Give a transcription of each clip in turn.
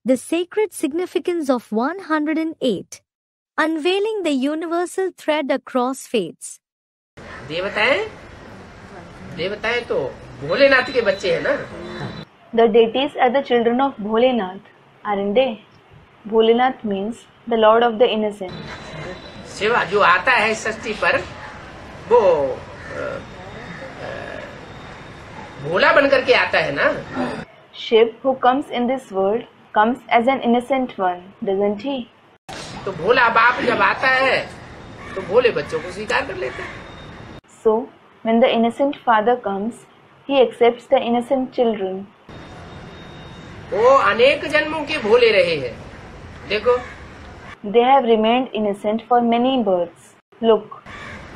The sacred significance of 108. Unveiling the universal thread across faiths. देवताएं तो भोलेनाथ के बच्चे हैं ना। The deities are the children of Bholenath, aren't they? Bholenath means the Lord of the innocent. Shiva जो आता है षष्ठी पर वो भोला बनकर के आता है ना। Shiv, who comes in this world, comes as an innocent one, doesn't he? तो भोला बाप जब आता है तो भोले बच्चों को स्वीकार कर लेता है। So, when the innocent father comes, he accepts the innocent children. वो अनेक जन्मों के भोले रहे हैं। देखो, They have remained innocent for many births. Look,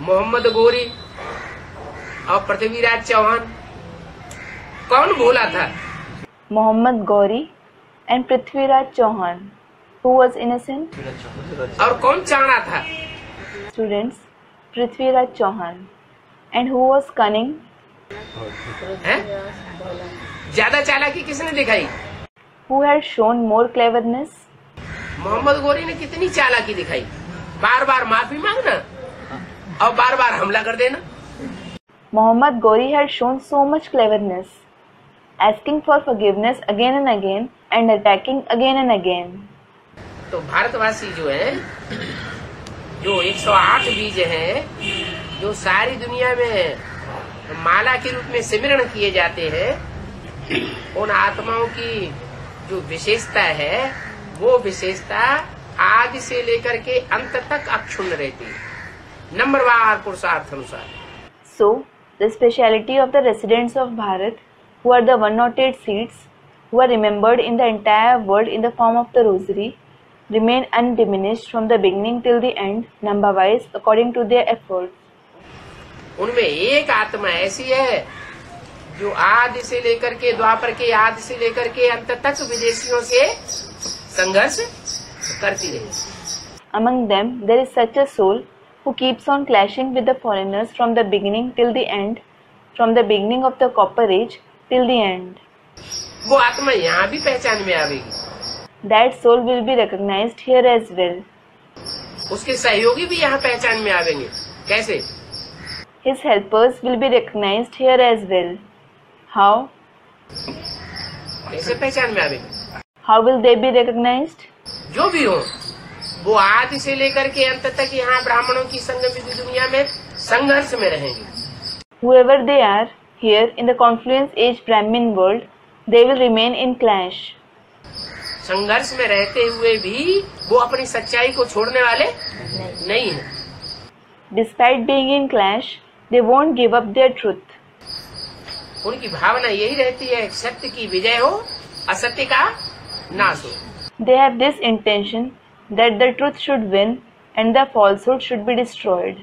Mohammad Ghori और पृथ्वीराज चौहान, कौन भोला था? Muhammad Gauri and Prithviraj Chauhan. Who was innocent? और कौन चाणा था? Students, Prithviraj Chauhan. And who was cunning? हैं? ज्यादा चालाकी किसने दिखाई? Who had shown more cleverness? Mohammad Ghori ने कितनी चालाकी दिखाई? बार बार माफी मांगना और बार बार हमला कर देना। Muhammad Gauri had shown so much cleverness, asking for forgiveness again and attacking again and again. तो भारतवासी जो है, जो 108 बीज हैं, जो सारी दुनिया में माला के रूप में सिमरण किए जाते हैं, उन आत्माओं की जो विशेषता है, वो विशेषता आदि से लेकर के अंत तक अक्षुण्ण रहती है, नंबरवार पुरुषार्थ अनुसार। So, the speciality of the residents of Bharat, who are the 108 seeds, who are remembered in the entire world in the form of the rosary, remain undiminished from the beginning till the end, number-wise, according to their efforts. उनमें एक आत्मा ऐसी है जो आदि से लेकर के द्वापर के आदि से लेकर के अंत तक विदेशियों से संघर्ष करती रही। Among them, there is such a soul who keeps on clashing with the foreigners from the beginning till the end, from the beginning of the Copper Age till the end. वो आत्मा यहाँ भी पहचान में आवेगी। That soul will be recognized here as well. उसके सहयोगी भी यहाँ पहचान में आवेंगे। कैसे? His helpers will be recognized here as well. How? कैसे पहचान में आवेंगे? How will they be recognized? जो भी हो, वो आदि से लेकर के अंत तक यहाँ ब्राह्मणों की संगम दुनिया में संघर्ष में रहेंगे। Whoever they are, here in the Confluence Age Brahmin world, they will remain in clash. संघर्ष में रहते हुए भी वो अपनी सच्चाई को छोड़ने वाले नहीं हैं। Despite being in clash, they won't give up their truth. उनकी भावना यही रहती है, सत्य की विजय हो, असत्य का नाश हो। They have this intention that the truth should win and the falsehood should be destroyed.